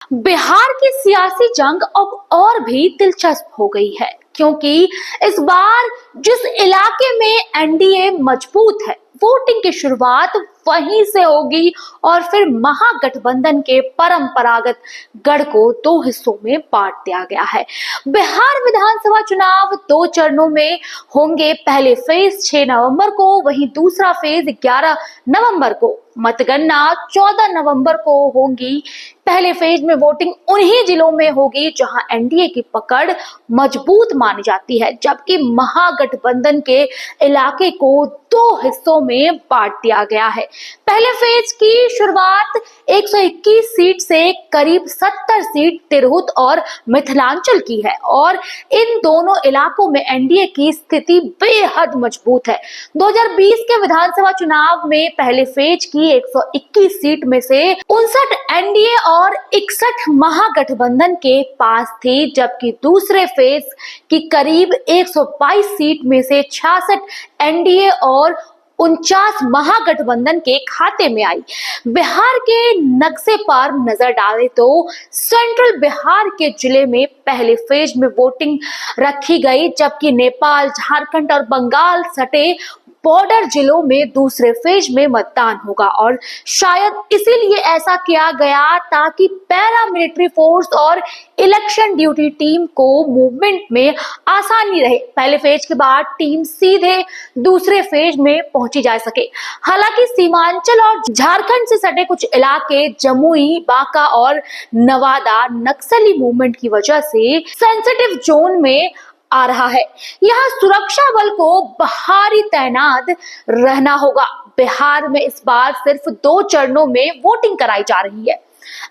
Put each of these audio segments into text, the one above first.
बिहार की सियासी जंग अब और भी दिलचस्प हो गई है क्योंकि इस बार जिस इलाके में एनडीए मजबूत है, वोटिंग की शुरुआत वहीं से होगी और फिर महागठबंधन के परंपरागत गढ़ को दो हिस्सों में बांट दिया गया है। बिहार विधानसभा चुनाव दो चरणों में होंगे। पहले फेज 6 नवंबर को, वहीं दूसरा फेज 11 नवंबर को। मतगणना 14 नवंबर को होगी। पहले फेज में वोटिंग उन्हीं जिलों में होगी जहां एनडीए की पकड़ मजबूत मानी जाती है, जबकि महागठबंधन के इलाके को दो हिस्सों में बांट दिया गया है। पहले फेज की शुरुआत 121 सीट से करीब 70 सीट तिरहुत और मिथिलांचल की है और इन दोनों इलाकों में एनडीए की स्थिति बेहद मजबूत है। 2020 के विधानसभा चुनाव में पहले फेज की 121 सीट में से 59 एनडीए और 61 महागठबंधन के पास थी, जबकि दूसरे फेज की करीब 122 सीट में से 66 एनडीए और 49 महागठबंधन के खाते में आई। बिहार के नक्शे पर नजर डालें तो सेंट्रल बिहार के जिले में पहले फेज में वोटिंग रखी गई, जबकि नेपाल, झारखंड और बंगाल सटे बॉर्डर जिलों में दूसरे फेज में मतदान होगा और शायद इसीलिए ऐसा किया गया ताकि पैरामिलिट्री फोर्स और इलेक्शन ड्यूटी टीम को मूवमेंट में आसानी रहे। पहले फेज के बाद टीम सीधे दूसरे फेज में पहुंची जा सके। हालांकि सीमांचल और झारखंड से सटे कुछ इलाके जमुई, बांका और नवादा नक्सली मूवमेंट की वजह से सेंसिटिव जोन में आ रहा है। यहाँ सुरक्षा बल को बाहरी तैनात रहना होगा। बिहार में इस बार सिर्फ 2 चरणों में वोटिंग कराई जा रही है।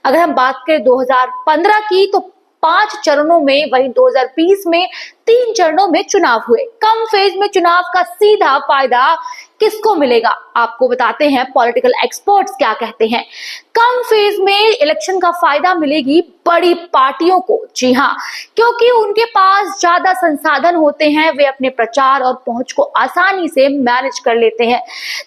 अगर हम बात करें 2015 की तो 5 चरणों में, वहीं 2020 में 3 चरणों में चुनाव हुए। कम फेज में चुनाव का सीधा फायदा किसको मिलेगा, आपको बताते हैं पॉलिटिकल एक्सपर्ट्स क्या कहते हैं। कम फेज में इलेक्शन का फायदा मिलेगी बड़ी पार्टियों को। जी हाँ, क्योंकि उनके पास ज्यादा संसाधन होते हैं, वे अपने प्रचार और पहुंच को आसानी से मैनेज कर लेते हैं,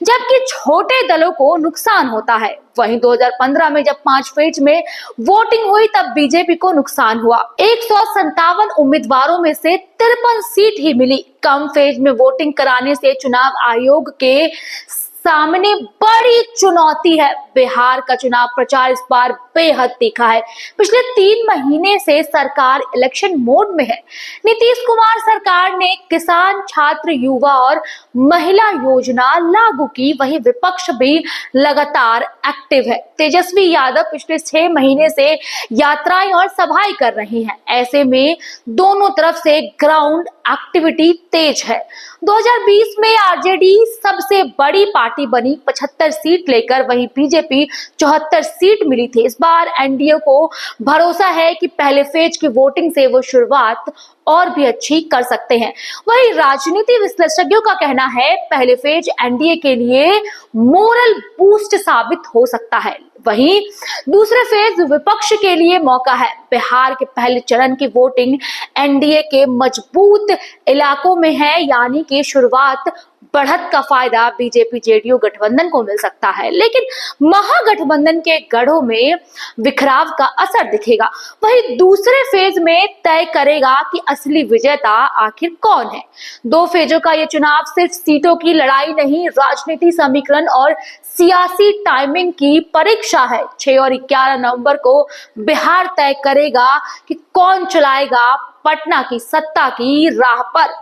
जबकि छोटे दलों को नुकसान होता है। वहीं 2015 में जब 5 फेज में वोटिंग हुई तब बीजेपी को नुकसान हुआ। 157 उम्मीदवारों में से 53 सीट ही मिली। कम फेज में वोटिंग कराने से चुनाव आयोग के सामने बड़ी चुनौती है। बिहार का चुनाव प्रचार इस बार बेहद तीखा है। पिछले 3 महीने से सरकार इलेक्शन मोड में है। नीतीश कुमार सरकार ने किसान, छात्र, युवा और महिला योजना लागू की, वहीं विपक्ष भी लगातार एक्टिव है। तेजस्वी यादव पिछले 6 महीने से यात्राएं और सभाएं कर रही हैं। ऐसे में दोनों तरफ से ग्राउंड एक्टिविटी तेज है। 2020 में आरजेडी सबसे बड़ी पार्टी बनी, 75 सीट लेकर, वहीं बीजेपी 74 सीट मिली थी। इस बार एनडीए को भरोसा है कि पहले फेज की वोटिंग से वो शुरुआत और भी अच्छी कर सकते हैं। वहीं राजनीति विश्लेषज्ञों का कहना है पहले फेज एनडीए के लिए मोरल बूस्ट साबित हो सकता है, वहीं दूसरे फेज विपक्ष के लिए मौका है। बिहार के पहले चरण की वोटिंग एनडीए के मजबूत इलाकों में है, यानी कि शुरुआत बढ़त का फायदा बीजेपी जेडीयू गठबंधन को मिल सकता है, लेकिन महागठबंधन के गढ़ों में बिखराव का असर दिखेगा। वहीं दूसरे फेज में तय करेगा कि असली विजेता आखिर कौन है। 2 फेजों का ये चुनाव सिर्फ सीटों की लड़ाई नहीं, राजनीति समीकरण और सियासी टाइमिंग की परीक्षा है। 6 और 11 नवंबर को बिहार तय करेगा कि कौन चलाएगा पटना की सत्ता की राह पर।